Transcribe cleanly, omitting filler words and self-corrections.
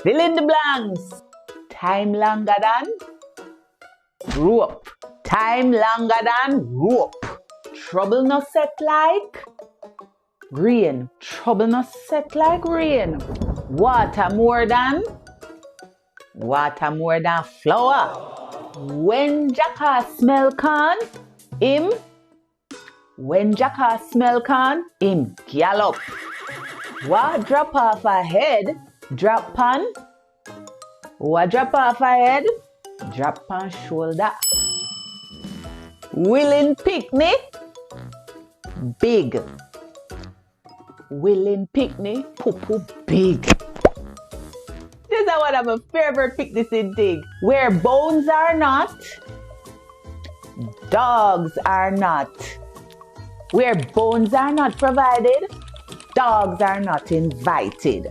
Fill in the blanks. Time longer than rope. Time longer than rope. Trouble not set like rain. Trouble not set like rain. Water more than flour. When jackass smell can, him gallop. What drop off a head, drop pan. What drop off a head, drop pan shoulder. Willing picnic, big. Willing picnic, poo big. This is one of my favorite picnics in dig. Where bones are not, dogs are not. Where bones are not provided, dogs are not invited.